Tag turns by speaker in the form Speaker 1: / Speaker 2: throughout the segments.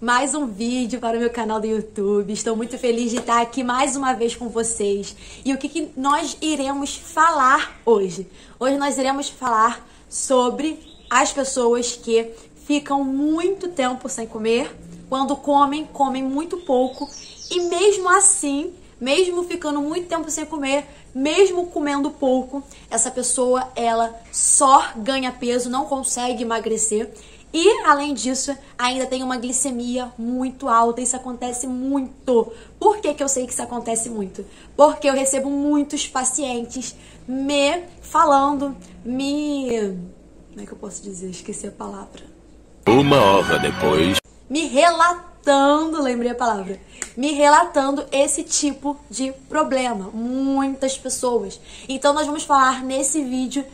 Speaker 1: mais um vídeo para o meu canal do YouTube. Estou muito feliz de estar aqui mais uma vez com vocês. E o que nós iremos falar hoje? Hoje nós iremos falar sobre as pessoas que ficam muito tempo sem comer. Quando comem muito pouco. E mesmo assim, mesmo ficando muito tempo sem comer, mesmo comendo pouco, essa pessoa, ela só ganha peso, não consegue emagrecer. E, além disso, ainda tem uma glicemia muito alta. Isso acontece muito. Por que eu sei que isso acontece muito? Porque eu recebo muitos pacientes me falando, como é que eu posso dizer? Esqueci a palavra.
Speaker 2: Uma hora depois.
Speaker 1: Me relatando, lembrei a palavra. Me relatando esse tipo de problema. Muitas pessoas. Então, nós vamos falar nesse vídeo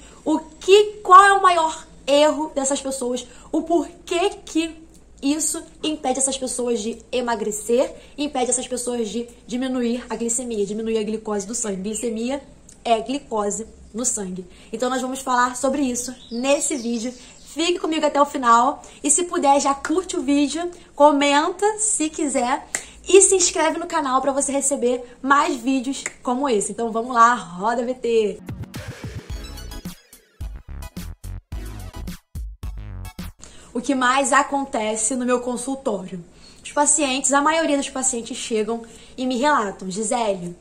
Speaker 1: qual é o maior erro dessas pessoas, o porquê que isso impede essas pessoas de emagrecer, impede essas pessoas de diminuir a glicemia, diminuir a glicose do sangue. Glicemia é glicose no sangue. Então nós vamos falar sobre isso nesse vídeo. Fique comigo até o final e, se puder, já curte o vídeo, comenta se quiser e se inscreve no canal para você receber mais vídeos como esse. Então vamos lá, roda VT! O que mais acontece no meu consultório? Os pacientes, a maioria dos pacientes chegam e me relatam: Gisele,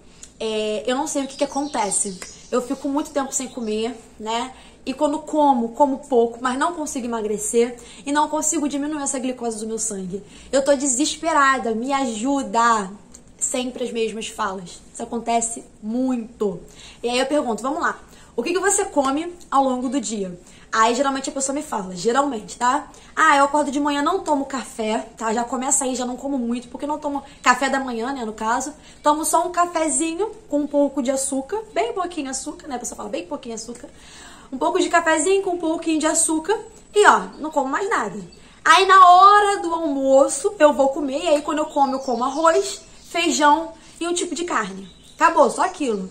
Speaker 1: eu não sei o que acontece. Eu fico muito tempo sem comer, né? E quando como pouco, mas não consigo emagrecer e não consigo diminuir essa glicose do meu sangue. Eu tô desesperada, me ajuda. Sempre as mesmas falas. Isso acontece muito. E aí eu pergunto, vamos lá, o que você come ao longo do dia? Aí, geralmente, a pessoa me fala, geralmente, tá? Eu acordo de manhã, não tomo café, tá? Já começa aí, já não como muito, porque não tomo café da manhã, né, no caso. Tomo só um cafezinho com um pouco de açúcar, bem pouquinho açúcar, né? A pessoa fala, bem pouquinho açúcar. Um pouco de cafezinho com um pouquinho de açúcar e, não como mais nada. Aí, na hora do almoço, eu vou comer, e aí, quando eu como arroz, feijão e um tipo de carne. Acabou, só aquilo.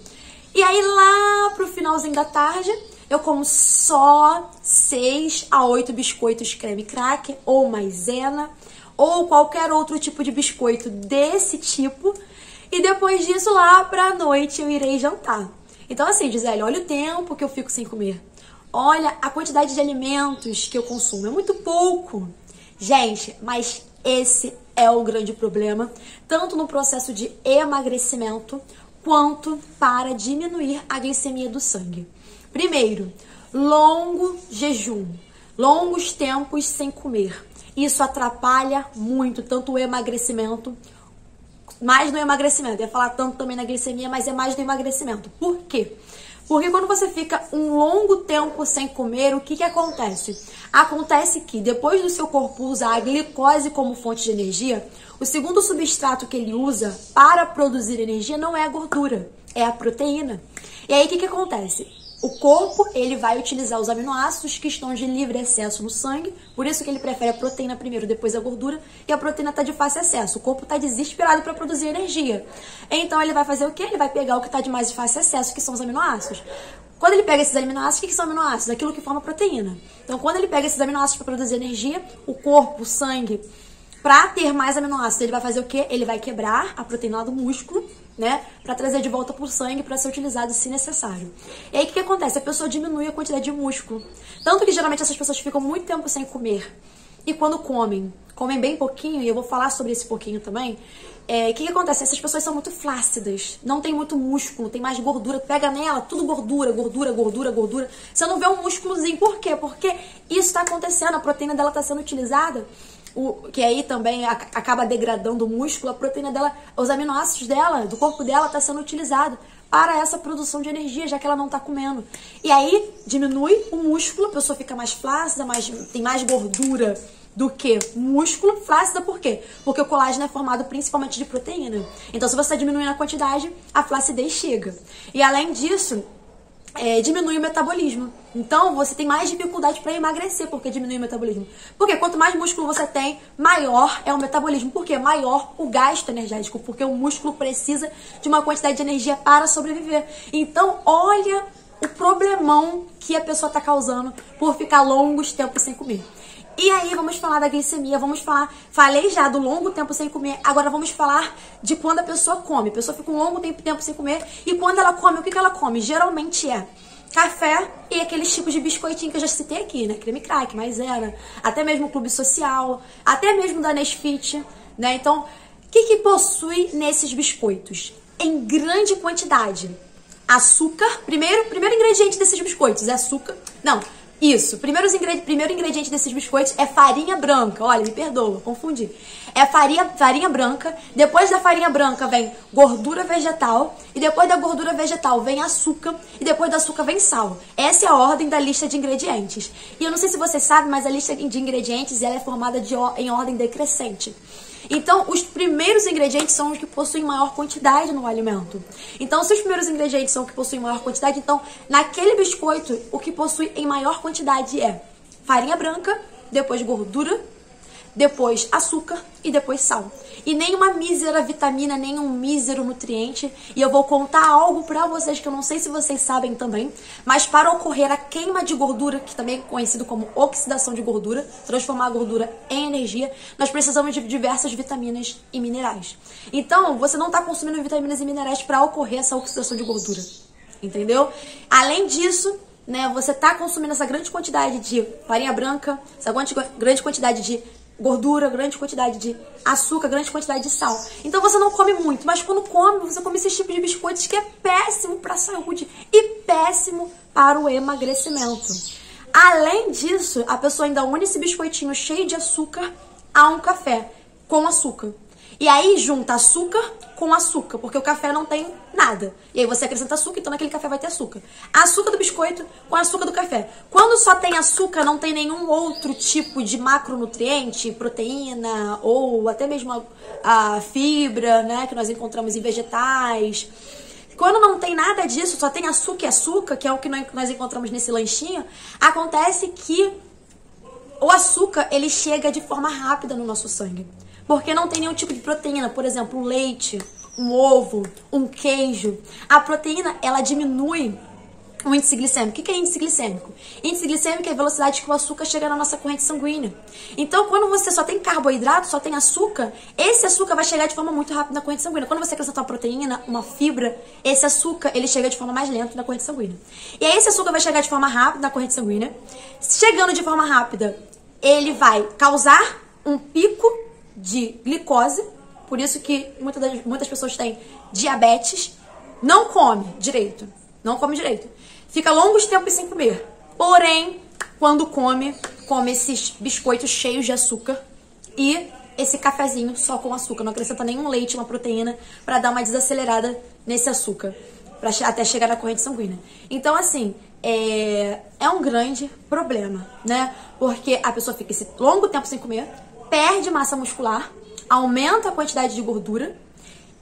Speaker 1: E aí, lá pro finalzinho da tarde, eu como só 6 a 8 biscoitos creme cracker, ou maisena, ou qualquer outro tipo de biscoito desse tipo. E depois disso, lá pra noite, eu irei jantar. Então assim, Gisele, olha o tempo que eu fico sem comer. Olha a quantidade de alimentos que eu consumo. É muito pouco. Gente, mas esse é o grande problema, tanto no processo de emagrecimento, quanto para diminuir a glicemia do sangue. Primeiro, longo jejum, longos tempos sem comer. Isso atrapalha muito, tanto o emagrecimento, mais no emagrecimento. Eu ia falar tanto também na glicemia, mas é mais no emagrecimento. Por quê? Porque quando você fica um longo tempo sem comer, o que acontece? Acontece que depois do seu corpo usar a glicose como fonte de energia, o segundo substrato que ele usa para produzir energia não é a gordura, é a proteína. E aí o que acontece? O corpo, ele vai utilizar os aminoácidos que estão de livre acesso no sangue, por isso que ele prefere a proteína primeiro, depois a gordura, e a proteína está de fácil acesso. O corpo está desesperado para produzir energia. Então ele vai fazer o quê? Ele vai pegar o que está de mais fácil acesso, que são os aminoácidos. Quando ele pega esses aminoácidos, o que são aminoácidos? Aquilo que forma proteína. Então quando ele pega esses aminoácidos para produzir energia, o corpo, o sangue, para ter mais aminoácidos, ele vai fazer o quê? Ele vai quebrar a proteína lá do músculo, né? Para trazer de volta pro sangue, para ser utilizado se necessário. E aí o que acontece? A pessoa diminui a quantidade de músculo. Tanto que geralmente essas pessoas ficam muito tempo sem comer. E quando comem bem pouquinho, e eu vou falar sobre esse pouquinho também, o que acontece? Essas pessoas são muito flácidas, não tem muito músculo, tem mais gordura, pega nela, tudo gordura, gordura, gordura, gordura. Você não vê um músculozinho. Por quê? Porque isso está acontecendo, a proteína dela está sendo utilizada, que aí também acaba degradando o músculo, a proteína dela, os aminoácidos dela, do corpo dela, está sendo utilizado para essa produção de energia, já que ela não está comendo. E aí diminui o músculo, a pessoa fica mais flácida, tem mais gordura do que músculo. Flácida por quê? Porque o colágeno é formado principalmente de proteína. Então, se você está diminuindo a quantidade, a flacidez chega. E além disso, diminui o metabolismo. Então, você tem mais dificuldade para emagrecer, porque diminui o metabolismo. Porque quanto mais músculo você tem, maior é o metabolismo. Porque maior o gasto energético, porque o músculo precisa de uma quantidade de energia para sobreviver. Então, olha o problemão que a pessoa está causando por ficar longos tempos sem comer. E aí vamos falar da glicemia, falei já do longo tempo sem comer, agora vamos falar de quando a pessoa come. A pessoa fica um longo tempo sem comer e quando ela come, o que ela come? Geralmente é café e aqueles tipos de biscoitinho que eu já citei aqui, né? Creme crack, maisena, até mesmo Clube Social, até mesmo da Nesfit, né? Então, o que possui nesses biscoitos? Em grande quantidade. Açúcar, primeiro ingrediente desses biscoitos é açúcar. Não, isso, primeiro ingrediente desses biscoitos é farinha branca. Olha, me perdoa, confundi. É farinha branca, depois da farinha branca vem gordura vegetal, e depois da gordura vegetal vem açúcar, e depois do açúcar vem sal. Essa é a ordem da lista de ingredientes. E eu não sei se vocês sabem, mas a lista de ingredientes ela é formada em ordem decrescente. Então, os primeiros ingredientes são os que possuem maior quantidade no alimento. Então, se os primeiros ingredientes são os que possuem maior quantidade, então, naquele biscoito, o que possui em maior quantidade é farinha branca, depois gordura, depois açúcar e depois sal. E nenhuma mísera vitamina, nenhum mísero nutriente. E eu vou contar algo pra vocês que eu não sei se vocês sabem também, mas para ocorrer a queima de gordura, que também é conhecido como oxidação de gordura, transformar a gordura em energia, nós precisamos de diversas vitaminas e minerais. Então, você não está consumindo vitaminas e minerais para ocorrer essa oxidação de gordura, entendeu? Além disso, né, você está consumindo essa grande quantidade de farinha branca, essa grande quantidade de gordura, grande quantidade de açúcar, grande quantidade de sal. Então você não come muito, mas quando come, você come esse tipo de biscoitos que é péssimo para a saúde e péssimo para o emagrecimento. Além disso, a pessoa ainda une esse biscoitinho cheio de açúcar a um café com açúcar. E aí junta açúcar com açúcar, porque o café não tem nada. E aí você acrescenta açúcar, então naquele café vai ter açúcar. Açúcar do biscoito com açúcar do café. Quando só tem açúcar, não tem nenhum outro tipo de macronutriente, proteína ou até mesmo a fibra, né, que nós encontramos em vegetais. Quando não tem nada disso, só tem açúcar e açúcar, que é o que nós encontramos nesse lanchinho, acontece que o açúcar ele chega de forma rápida no nosso sangue. Porque não tem nenhum tipo de proteína, por exemplo, um leite, um ovo, um queijo. A proteína, ela diminui o índice glicêmico. O que é índice glicêmico? Índice glicêmico é a velocidade que o açúcar chega na nossa corrente sanguínea. Então, quando você só tem carboidrato, só tem açúcar, esse açúcar vai chegar de forma muito rápida na corrente sanguínea. Quando você acrescenta uma proteína, uma fibra, esse açúcar, ele chega de forma mais lenta na corrente sanguínea. E aí, esse açúcar vai chegar de forma rápida na corrente sanguínea. Chegando de forma rápida, ele vai causar um pico de glicose, por isso que muitas pessoas têm diabetes, não come direito, fica longos tempos sem comer, porém, quando come esses biscoitos cheios de açúcar e esse cafezinho só com açúcar, não acrescenta nenhum leite, uma proteína, para dar uma desacelerada nesse açúcar, até chegar na corrente sanguínea. Então, assim, é um grande problema, né, porque a pessoa fica esse longo tempo sem comer, perde massa muscular, aumenta a quantidade de gordura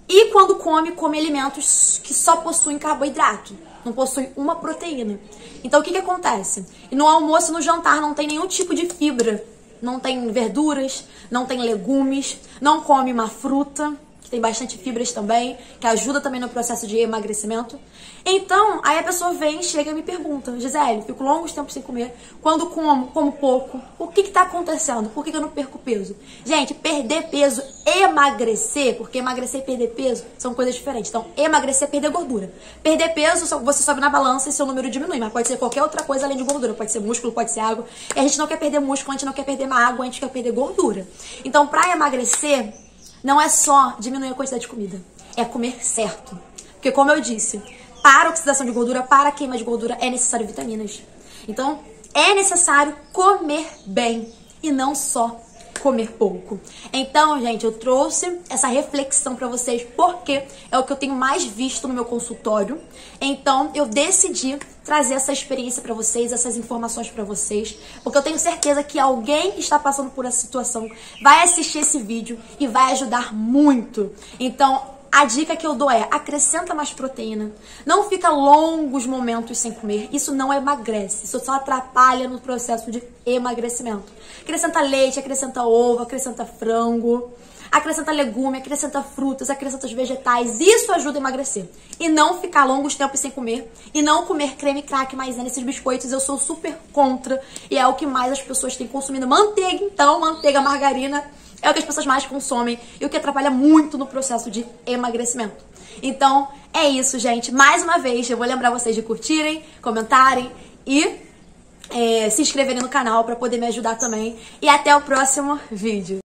Speaker 1: e quando come alimentos que só possuem carboidrato, não possuem uma proteína. Então o que acontece? E no almoço e no jantar não tem nenhum tipo de fibra, não tem verduras, não tem legumes, não come uma fruta, que tem bastante fibras também, que ajuda também no processo de emagrecimento. Então, aí a pessoa chega e me pergunta: Gisele, fico longos tempos sem comer, quando como pouco, o que tá acontecendo? Por que eu não perco peso? Gente, perder peso, emagrecer, porque emagrecer e perder peso são coisas diferentes. Então, emagrecer é perder gordura. Perder peso, você sobe na balança e seu número diminui, mas pode ser qualquer outra coisa além de gordura, pode ser músculo, pode ser água. E a gente não quer perder músculo, a gente não quer perder água, a gente quer perder gordura. Então, pra emagrecer, não é só diminuir a quantidade de comida, é comer certo. Porque, como eu disse, para a oxidação de gordura, para a queima de gordura, é necessário vitaminas. Então, é necessário comer bem e não só comer pouco. Então, gente, eu trouxe essa reflexão pra vocês porque é o que eu tenho mais visto no meu consultório. Então, eu decidi trazer essa experiência pra vocês, essas informações pra vocês, porque eu tenho certeza que alguém que está passando por essa situação vai assistir esse vídeo e vai ajudar muito. Então, a dica que eu dou é: acrescenta mais proteína. Não fica longos momentos sem comer. Isso não emagrece. Isso só atrapalha no processo de emagrecimento. Acrescenta leite, acrescenta ovo, acrescenta frango, acrescenta legume, acrescenta frutas, acrescenta os vegetais. Isso ajuda a emagrecer. E não ficar longos tempos sem comer. E não comer creme crack, maisena, esses biscoitos. Eu sou super contra. E é o que mais as pessoas têm consumindo. Manteiga, então, manteiga, margarina. É o que as pessoas mais consomem e o que atrapalha muito no processo de emagrecimento. Então, é isso, gente. Mais uma vez, eu vou lembrar vocês de curtirem, comentarem e se inscreverem no canal para poder me ajudar também. E até o próximo vídeo.